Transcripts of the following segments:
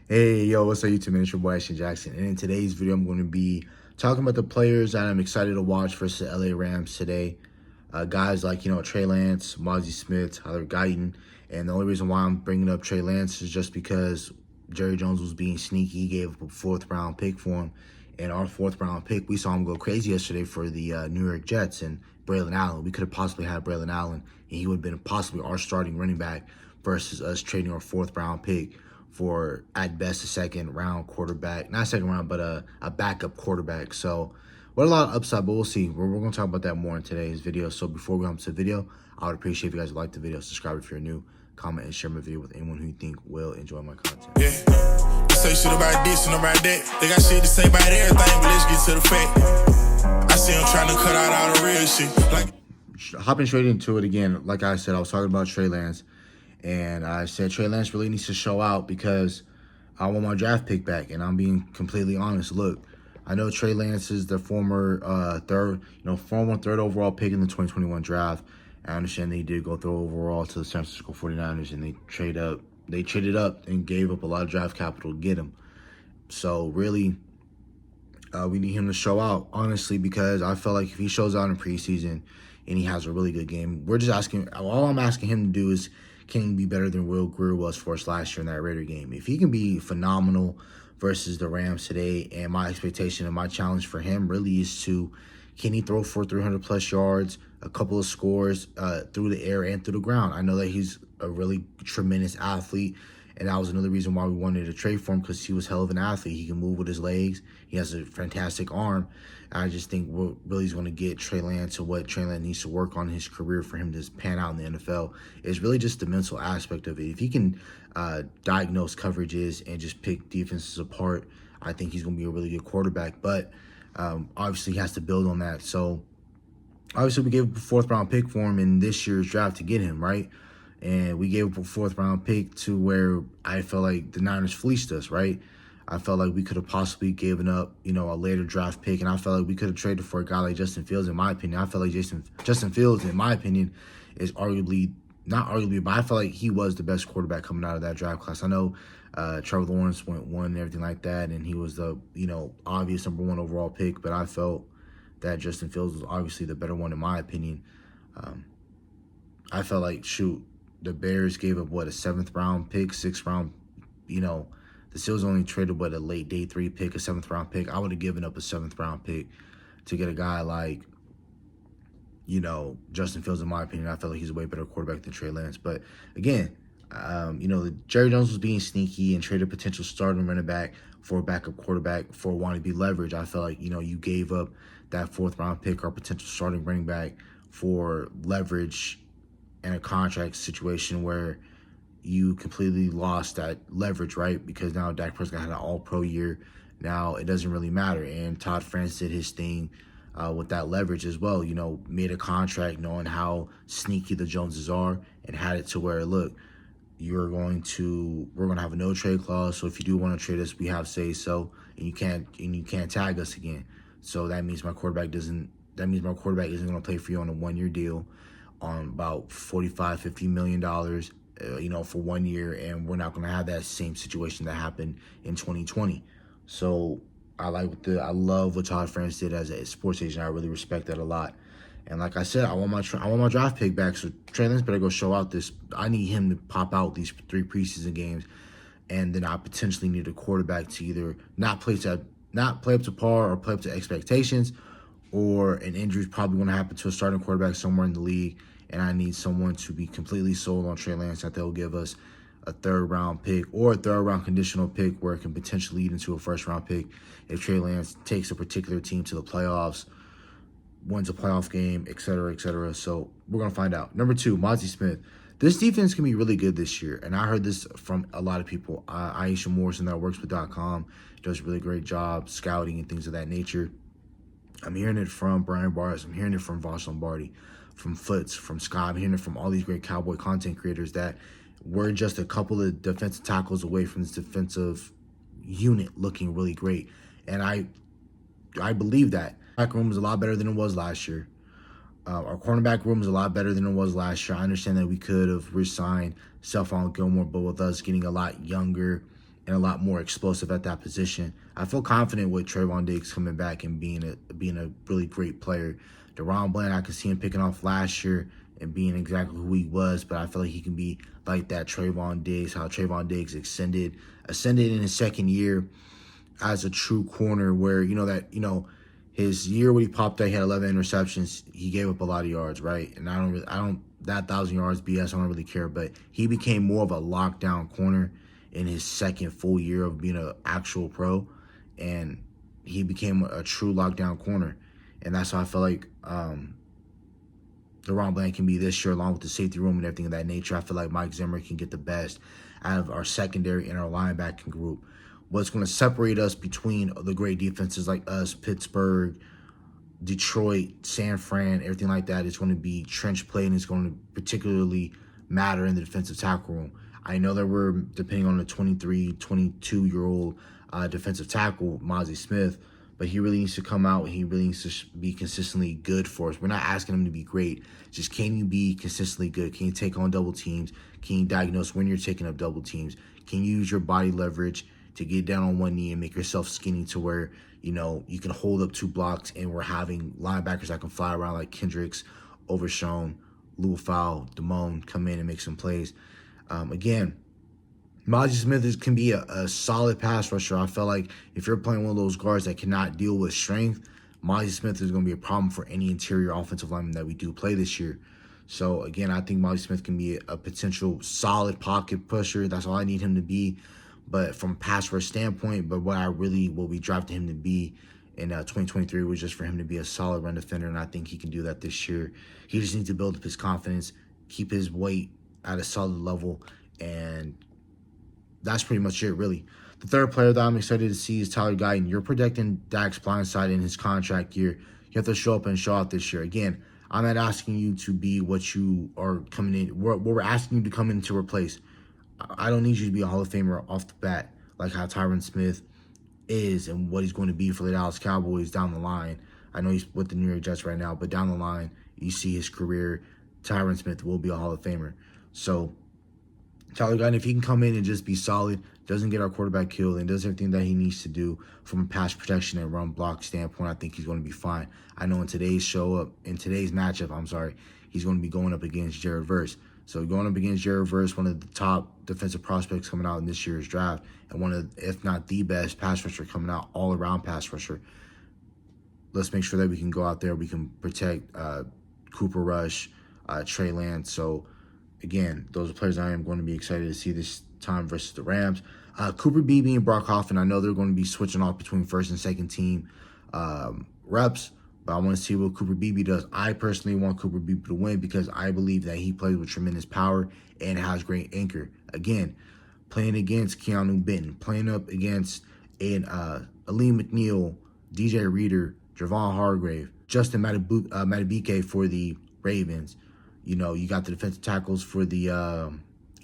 Hey, yo, what's up, YouTube, man? It's your boy, Ashton Jackson. And in today's video, I'm going to be talking about the players that I'm excited to watch versus the LA Rams today. Guys like, Trey Lance, Mozzie Smith, Tyler Guyton. And the only reason why I'm bringing up Trey Lance is just because Jerry Jones was being sneaky. He gave up a fourth-round pick for him. And our fourth-round pick, we saw him go crazy yesterday for the New York Jets and Braylon Allen. We could have possibly had Braylon Allen, and he would have been possibly our starting running back versus us trading our fourth-round pick for, at best, a second-round quarterback. Not second round, but a backup quarterback. So, what a lot of upside, but we'll see. We're going to talk about that more in today's video. So, before we go into the video, I would appreciate if you guys would like the video, subscribe if you're new, comment, and share my video with anyone who you think will enjoy my content. Yeah, they say shit about this and about that. They got shit to say about everything, but let's get to the fact. I see them trying to cut out all the real shit. Like, hopping straight into it again, like I said, I was talking about Trey Lance. And I said Trey Lance really needs to show out because I want my draft pick back. And I'm being completely honest. Look, I know Trey Lance is the former third overall pick in the 2021 draft. I understand they did go third overall to the San Francisco 49ers, and they traded up and gave up a lot of draft capital to get him. So really, we need him to show out, honestly, because I feel like if he shows out in preseason and he has a really good game, all I'm asking him to do is, can he be better than Will Greer was for us last year in that Raider game? If he can be phenomenal versus the Rams today, and my expectation and my challenge for him really is can he throw for 300-plus yards, a couple of scores through the air and through the ground? I know that he's a really tremendous athlete, and that was another reason why we wanted to trade for him, because he was hell of an athlete. He can move with his legs. He has a fantastic arm. I just think what really is going to get Trey Lance, to what Trey Lance needs to work on in his career for him to pan out in the NFL, is really just the mental aspect of it. If he can diagnose coverages and just pick defenses apart, I think he's going to be a really good quarterback. But obviously he has to build on that. So obviously we gave up a fourth-round pick for him in this year's draft to get him, right? And we gave up a fourth-round pick to where I felt like the Niners fleeced us, right? I felt like we could have possibly given up, a later draft pick, and I felt like we could have traded for a guy like Justin Fields, in my opinion. I felt like Justin Fields, in my opinion, is not arguably, but I felt like he was the best quarterback coming out of that draft class. I know Trevor Lawrence went 1 and everything like that, and he was the, obvious number 1 overall pick, but I felt that Justin Fields was obviously the better one, in my opinion. I felt like, the Bears gave up, a 7th-round pick, 6th-round, the Steelers only traded, a late day 3 pick, a 7th-round pick. I would have given up a 7th-round pick to get a guy like, Justin Fields, in my opinion. I felt like he's a way better quarterback than Trey Lance. But, again, Jerry Jones was being sneaky and traded potential starting running back for a backup quarterback for wanting to be leverage. I felt like, you gave up that 4th-round pick or potential starting running back for leverage in a contract situation where you completely lost that leverage, right? Because now Dak Prescott had an all-pro year. Now it doesn't really matter. And Todd France did his thing with that leverage as well. Made a contract knowing how sneaky the Joneses are, and had it to where, look, we're going to have a no trade clause. So if you do want to trade us, we have say so, and you can't tag us again. So that means my quarterback isn't going to play for you on a 1-year deal on about $45-50 million. For 1 year, and we're not going to have that same situation that happened in 2020. So I love what Todd France did as a sports agent. I really respect that a lot. And like I said, I want my draft pick back. So Trey Lance better go show out this. I need him to pop out these 3 preseason games, and then I potentially need a quarterback to either not play up to par or play up to expectations, or an injury is probably going to happen to a starting quarterback somewhere in the league. And I need someone to be completely sold on Trey Lance, that they'll give us a 3rd-round pick or a 3rd-round conditional pick where it can potentially lead into a 1st-round pick if Trey Lance takes a particular team to the playoffs, wins a playoff game, et cetera, et cetera. So we're going to find out. Number 2, Mozzie Smith. This defense can be really good this year, and I heard this from a lot of people. Aisha Morrison that works with .com does a really great job scouting and things of that nature. I'm hearing it from Brian Barnes. I'm hearing it from Vosh Lombardi, from Foots, from Scott. I'm hearing it from all these great Cowboy content creators that we're just a couple of defensive tackles away from this defensive unit looking really great. And I believe that. Back room is a lot better than it was last year. Our cornerback room is a lot better than it was last year. I understand that we could have re-signed Stephon Gilmore, but with us getting a lot younger and a lot more explosive at that position. I feel confident with Trayvon Diggs coming back and being a really great player. DaRon Bland, I could see him picking off last year and being exactly who he was, but I feel like he can be like that Trayvon Diggs, how Trayvon Diggs ascended in his second year as a true corner, where his year when he popped out, he had 11 interceptions. He gave up a lot of yards, right? And I don't that 1,000 yards BS. I don't really care, but he became more of a lockdown corner in his second full year of being an actual pro, and he became a true lockdown corner, and that's how I feel like DaRon Bland can be this year, along with the safety room and everything of that nature. I feel like Mike Zimmer can get the best out of our secondary and our linebacking group. What's going to separate us between the great defenses like us, Pittsburgh, Detroit, San Fran, everything like that, is going to be trench play, and it's going to particularly matter in the defensive tackle room. I know that we're depending on the 23, 22-year-old defensive tackle, Mozzie Smith, but he really needs to come out and he really needs to be consistently good for us. We're not asking him to be great. Just, can you be consistently good? Can you take on double teams? Can you diagnose when you're taking up double teams? Can you use your body leverage to get down on one knee and make yourself skinny to where, you can hold up 2 blocks, and we're having linebackers that can fly around like Kendricks, Overshown, Lufau, Damone come in and make some plays. Again, Mozzie Smith can be a solid pass rusher. I feel like if you're playing one of those guards that cannot deal with strength, Mozzie Smith is going to be a problem for any interior offensive lineman that we do play this year. So, again, I think Mozzie Smith can be a potential solid pocket pusher. That's all I need him to be. But from a pass rush standpoint, but what we drafted him to be in 2023 was just for him to be a solid run defender, and I think he can do that this year. He just needs to build up his confidence, keep his weight at a solid level, and that's pretty much it, really. The third player that I'm excited to see is Tyler Guyton. You're protecting Dak's blindside in his contract year. You have to show up and show out this year. Again, I'm not asking you to be what you are coming in. What we're asking you to come in to replace. I don't need you to be a Hall of Famer off the bat, like how Tyron Smith is and what he's going to be for the Dallas Cowboys down the line. I know he's with the New York Jets right now, but down the line, you see his career, Tyron Smith will be a Hall of Famer. So, Tyler Guyton, if he can come in and just be solid, doesn't get our quarterback killed, and does everything that he needs to do from a pass protection and run block standpoint, I think he's going to be fine. I know in today's matchup, he's going to be going up against Jared Verse. So going up against Jared Verse, one of the top defensive prospects coming out in this year's draft, and one of, if not the best pass rusher coming out, all-around pass rusher. Let's make sure that we can go out there, we can protect Cooper Rush, Trey Lance. So, again, those are players I am going to be excited to see this time versus the Rams. Cooper Beebe and Brock Hoffman, I know they're going to be switching off between first and second team reps, but I want to see what Cooper Beebe does. I personally want Cooper Beebe to win because I believe that he plays with tremendous power and has great anchor. Again, playing against Keanu Benton, playing up against Aleem McNeil, DJ Reader, Javon Hargrave, Justin Madubuike for the Ravens. You got the defensive tackles for the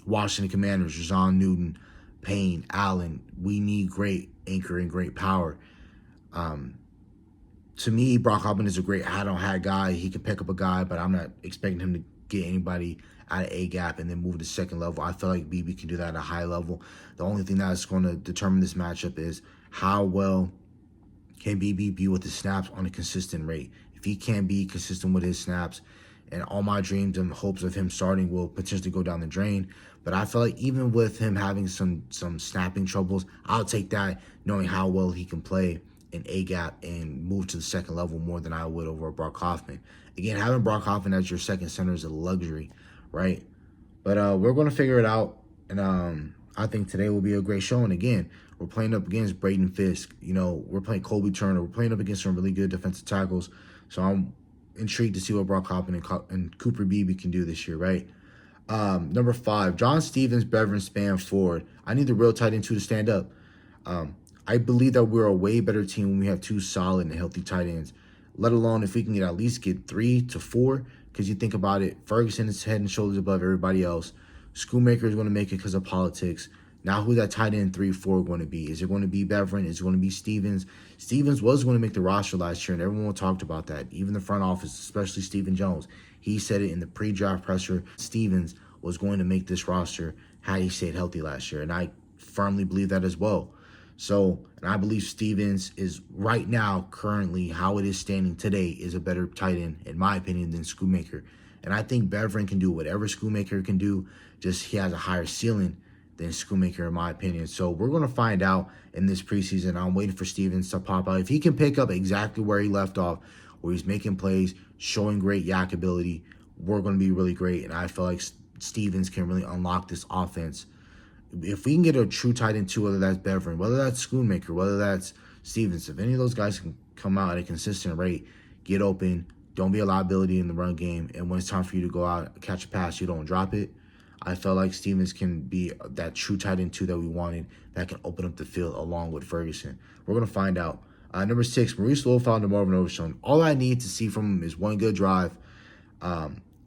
Washington Commanders, Jazon Newton, Payne, Allen. We need great anchor and great power. To me, Brock Hoffman is a great hat-on-hat guy. He can pick up a guy, but I'm not expecting him to get anybody out of A-gap and then move to second level. I feel like BB can do that at a high level. The only thing that's going to determine this matchup is how well can BB be with his snaps on a consistent rate. If he can't be consistent with his snaps, and all my dreams and hopes of him starting will potentially go down the drain. But I feel like even with him having some snapping troubles, I'll take that, knowing how well he can play in A-gap and move to the second level more than I would over Brock Hoffman. Again, having Brock Hoffman as your second center is a luxury, right? But we're going to figure it out, and I think today will be a great show. And again, we're playing up against Braden Fisk. We're playing Colby Turner. We're playing up against some really good defensive tackles. So I'm intrigued to see what Brock Hoffman and Cooper Beebe can do this year, right? Number 5, John Stevens, Beverin Span forward. I need the real tight end 2 to stand up. I believe that we're a way better team when we have 2 solid and healthy tight ends, let alone if we can at least get 3 to 4, because you think about it, Ferguson is head and shoulders above everybody else. Schoonmaker is going to make it because of politics. Now who's that tight end 3-4 going to be? Is it going to be Beverin? Is it going to be Stevens? Stevens was going to make the roster last year, and everyone talked about that. Even the front office, especially Stephen Jones. He said it in the pre-draft presser. Stevens was going to make this roster had he stayed healthy last year. And I firmly believe that as well. So, and I believe Stevens is right now, currently, how it is standing today, is a better tight end, in my opinion, than Schoonmaker. And I think Beveren can do whatever Schoonmaker can do, just he has a higher ceiling than Schoonmaker, in my opinion. So we're going to find out in this preseason. I'm waiting for Stevens to pop out. If he can pick up exactly where he left off, where he's making plays, showing great yak ability, we're going to be really great. And I feel like Stevens can really unlock this offense. If we can get a true tight end too, whether that's Beveren, whether that's Schoonmaker, whether that's Stevens, if any of those guys can come out at a consistent rate, get open, don't be a liability in the run game, and when it's time for you to go out, catch a pass, you don't drop it, I felt like Stevens can be that true tight end too that we wanted, that can open up the field along with Ferguson. We're going to find out. Number 6, Maurice Littlefound and Marvin Overshown. All I need to see from him is one good drive.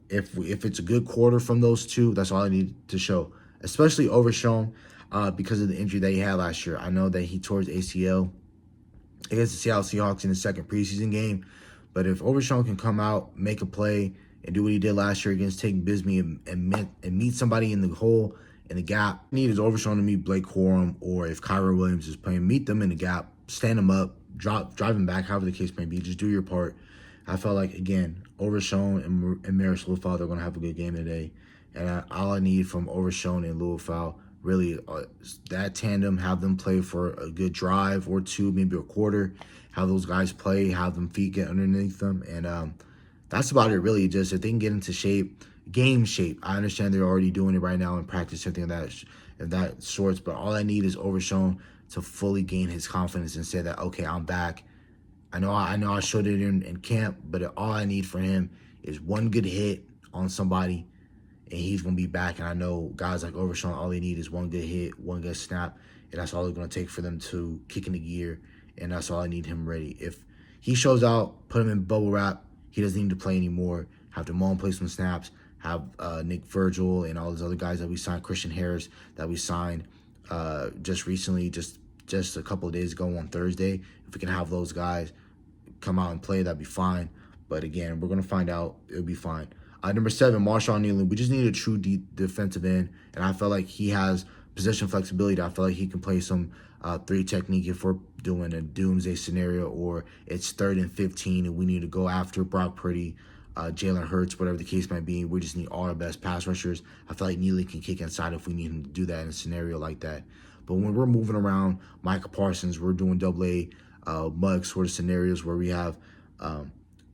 If it's a good quarter from those two, that's all I need to show. Especially Overshown, because of the injury that he had last year. I know that he tore his ACL against the Seattle Seahawks in the second preseason game. But if Overshown can come out, make a play, and do what he did last year against Tate Bisbee and meet somebody in the hole, in the gap, need is Overshown to meet Blake Corum, or if Kyron Williams is playing, meet them in the gap, stand them up, drive them back, however the case may be. Just do your part. I felt like, again, Overshown and Maurice Littlefound are going to have a good game today. And all I need from Overshown and Littlefound, really, that tandem, have them play for a good drive or two, maybe a quarter, have those guys play, have them feet get underneath them. And that's about it, really. Just if they can get into shape, game shape. I understand they're already doing it right now in practice, something of that sorts. But all I need is Overshown to fully gain his confidence and say that, okay, I'm back. I know I showed it in camp, but all I need for him is one good hit on somebody, and he's going to be back. And I know guys like Overshown, all they need is one good hit, one good snap, and that's all it's going to take for them to kick into gear, and that's all I need him ready. If he shows out, put him in bubble wrap, he doesn't need to play anymore. Have Damone play some snaps, have Nick Virgil and all those other guys that we signed, Christian Harris that we signed just recently, just a couple of days ago on Thursday. If we can have those guys come out and play, that'd be fine. But again, we're going to find out. It'll be fine. Number 7, Marshawn Nealon. We just need a true defensive end, and I feel like he has position flexibility. I feel like he can play some 3 technique if we're doing a doomsday scenario, or it's 3rd and 15 and we need to go after Brock Purdy, Jalen Hurts, whatever the case might be. We just need all our best pass rushers. I feel like Nealon can kick inside if we need him to do that in a scenario like that. But when we're moving around Micah Parsons, we're doing AA mug sort of scenarios where we have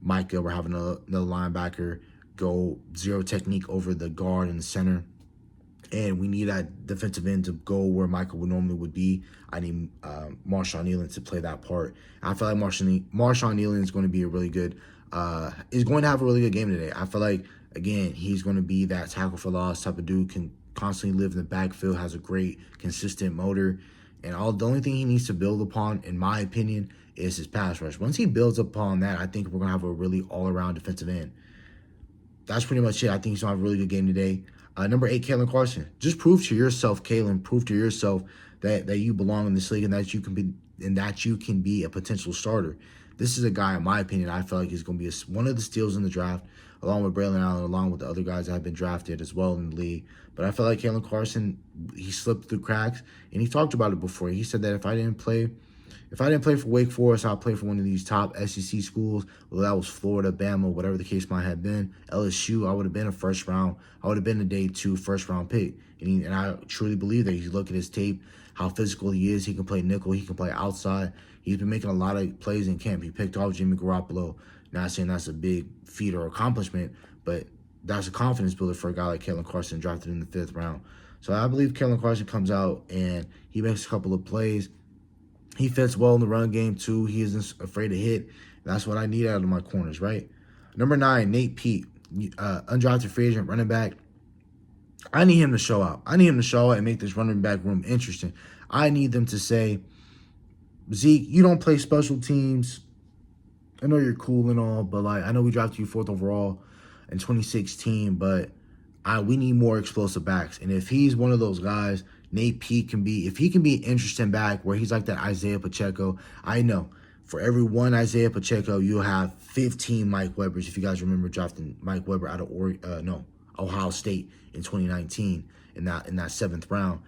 Micah, we're having another linebacker go zero technique over the guard and the center, and we need that defensive end to go where Michael would be. I need Marshawn Nealon to play that part. I feel like Marshawn Nealon is going to be is going to have a really good game today. I feel like, again, he's going to be that tackle for loss type of dude, can constantly live in the backfield, has a great consistent motor, and the only thing he needs to build upon, in my opinion, is his pass rush. Once he builds upon that, I think we're going to have a really all-around defensive end. That's pretty much it. I think he's going to have a really good game today. Number 8, Kalen Carson. Just prove to yourself, Kalen, prove to yourself that you belong in this league and that you can be a potential starter. This is a guy, in my opinion, I feel like he's going to be one of the steals in the draft, along with Braylon Allen, along with the other guys that have been drafted as well in the league. But I feel like Kalen Carson, he slipped through cracks, and he talked about it before. He said that if I didn't play for Wake Forest, I'll play for one of these top SEC schools, whether that was Florida, Bama, whatever the case might have been, LSU. I would have been a first round. I would have been a day 2 first round pick. And I truly believe that. You look at his tape, how physical he is. He can play nickel. He can play outside. He's been making a lot of plays in camp. He picked off Jimmy Garoppolo. Not saying that's a big feat or accomplishment, but that's a confidence builder for a guy like Kalen Carson, drafted in the 5th round. So I believe Kalen Carson comes out and he makes a couple of plays. He fits well in the run game, too. He isn't afraid to hit. That's what I need out of my corners, right? Number 9, Nate Peat, undrafted free agent running back. I need him to show out. I need him to show out and make this running back room interesting. I need them to say, Zeke, you don't play special teams. I know you're cool and all, but I know we drafted you 4th overall in 2016, but we need more explosive backs. And if he's one of those guys, Nate Peat can be, if he can be an interesting back where he's like that Isaiah Pacheco, I know for every one Isaiah Pacheco, you'll have 15 Mike Webbers. If you guys remember drafting Mike Weber out of Ohio State in 2019 in that 7th round.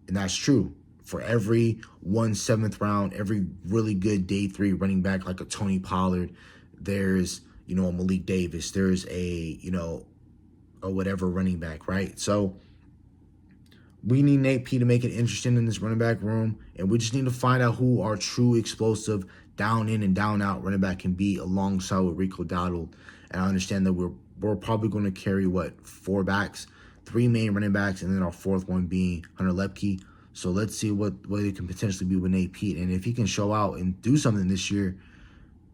And that's true. For every 7th round, every really good day 3 running back like a Tony Pollard, there's, a Malik Davis, there's a whatever running back, right? So we need Nate P to make it interesting in this running back room, and we just need to find out who our true explosive down in and down out running back can be alongside with Rico Dowdle. And I understand that we're probably going to carry 4 backs, 3 main running backs, and then our 4th one being Hunter Lepke. So let's see what it can potentially be with Nate Pete. And if he can show out and do something this year,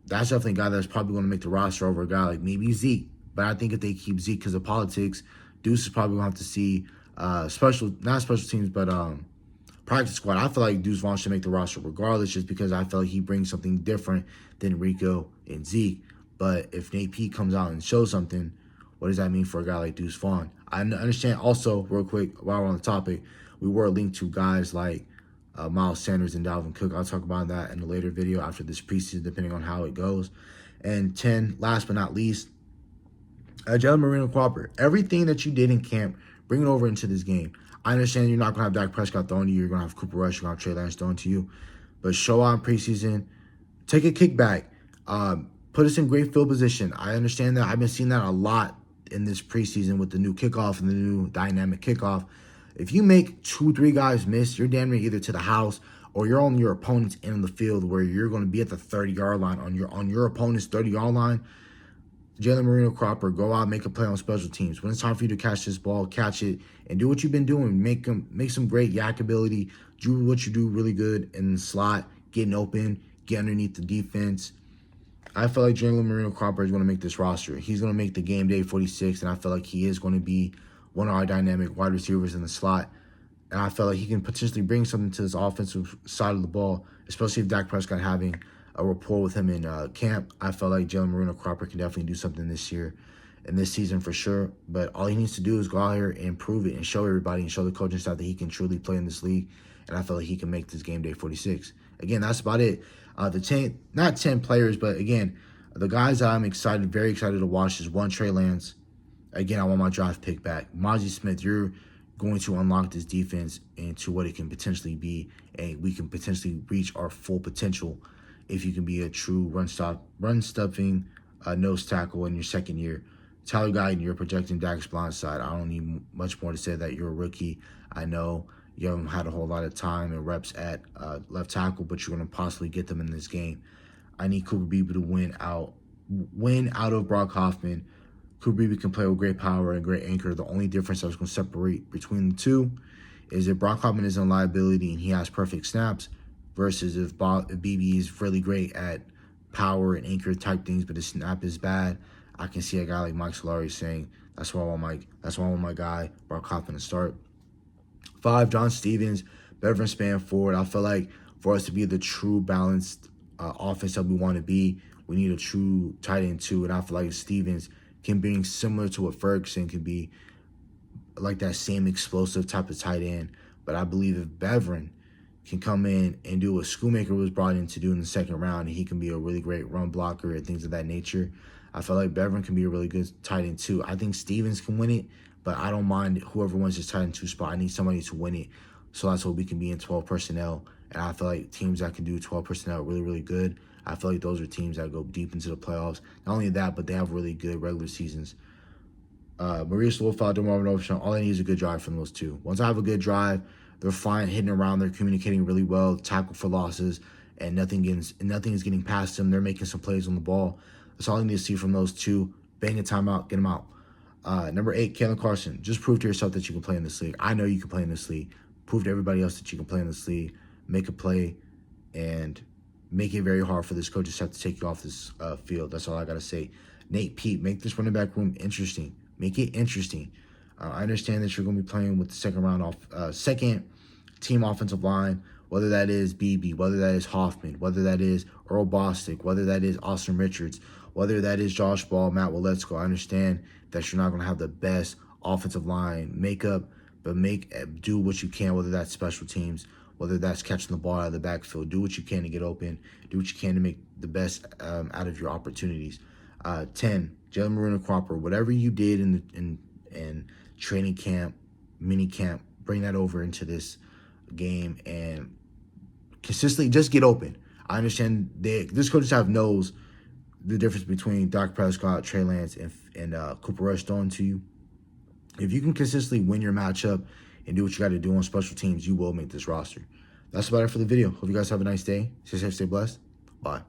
that's definitely a guy that's probably going to make the roster over a guy like maybe Zeke. But I think if they keep Zeke because of politics, Deuce is probably going to have to see not special teams, but practice squad. I feel like Deuce Vaughn should make the roster regardless, just because I feel like he brings something different than Rico and Zeke. But if Nate Pete comes out and shows something, what does that mean for a guy like Deuce Vaughn? I understand also, real quick, while we're on the topic, we were linked to guys like Miles Sanders and Dalvin Cook. I'll talk about that in a later video after this preseason, depending on how it goes. And 10, last but not least, Jalen Marino Cropper. Everything that you did in camp, bring it over into this game. I understand you're not going to have Dak Prescott thrown to you. You're going to have Cooper Rush. You're going to have Trey Lance thrown to you. But show out in preseason. Take a kickback. Put us in great field position. I understand that. I've been seeing that a lot in this preseason with the new kickoff and the new dynamic kickoff. If you make 2-3 guys miss, you're damn near either to the house or you're on your opponent's end of the field where you're going to be at the 30-yard line on your opponent's 30-yard line. Jalen Marino Cropper, go out, make a play on special teams. When it's time for you to catch this ball, catch it, and do what you've been doing. Make some great yak ability. Do what you do really good in the slot, getting open, get underneath the defense. I feel like Jalen Marino Cropper is going to make this roster. He's going to make the game day 46, and I feel like he is going to be one of our dynamic wide receivers in the slot. And I feel like he can potentially bring something to this offensive side of the ball, especially if Dak Prescott having a rapport with him in camp. I felt like Jalen Marino Cropper can definitely do something this year and this season for sure. But all he needs to do is go out here and prove it and show everybody and show the coaching staff that he can truly play in this league. And I feel like he can make this game day 46. Again, that's about it. The 10, not 10 players, but again, the guys that I'm very excited to watch is 1, Trey Lance. Again, I want my draft pick back. Mozzie Smith, you're going to unlock this defense into what it can potentially be, and we can potentially reach our full potential if you can be a true run-stuffing nose tackle in your second year. Tyler Guyton, you're projecting Dak's blind side. I don't need much more to say that you're a rookie. I know you haven't had a whole lot of time and reps at left tackle, but you're going to possibly get them in this game. I need Cooper Beebe to win out of Brock Hoffman. Cooper Beebe can play with great power and great anchor. The only difference that's going to separate between the two is if Brock Hoffman is a liability and he has perfect snaps versus if Beebe is really great at power and anchor type things, but his snap is bad. I can see a guy like Mike Solari saying, that's why I want my guy, Brock Hoffman, to start. 5, John Stevens, veteran span forward. I feel like for us to be the true balanced offense that we want to be, we need a true tight end too. And I feel like Stevens can be similar to what Ferguson could be, like that same explosive type of tight end. But I believe if Beveren can come in and do what Schoonmaker was brought in to do in the second round, and he can be a really great run blocker and things of that nature, I feel like Beveren can be a really good tight end too. I think Stevens can win it, but I don't mind whoever wins his tight end 2 spot. I need somebody to win it, so that's what we can be in 12 personnel. And I feel like teams that can do 12 personnel are really, really good. I feel like those are teams that go deep into the playoffs. Not only that, but they have really good regular seasons. Maurice Wolfeld, DeMarvin Overshawn, all I need is a good drive from those two. Once I have a good drive, they're fine hitting around, they're communicating really well, tackle for losses, and nothing is getting past them. They're making some plays on the ball. That's all I need to see from those two. Bang a timeout, get them out. Number 8, Kalen Carson. Just prove to yourself that you can play in this league. I know you can play in this league. Prove to everybody else that you can play in this league. Make a play and make it very hard for this coaching staff to take you off this field. That's all I got to say. Nate Pete, make this running back room interesting. Make it interesting. I understand that you're going to be playing with the second team offensive line, whether that is BB, whether that is Hoffman, whether that is Earl Bostic, whether that is Austin Richards, whether that is Josh Ball, Matt Waletzko. I understand that you're not going to have the best offensive line makeup, but do what you can, whether that's special teams, whether that's catching the ball out of the backfield. Do what you can to get open. Do what you can to make the best out of your opportunities. 10, Jalen Marino Cropper. Whatever you did in training camp, mini camp, bring that over into this game and consistently just get open. I understand this coaching staff knows the difference between Dak Prescott, Trey Lance, and Cooper Rush throwing to you. If you can consistently win your matchup and do what you got to do on special teams, you will make this roster. That's about it for the video. Hope you guys have a nice day. Stay safe, stay blessed. Bye.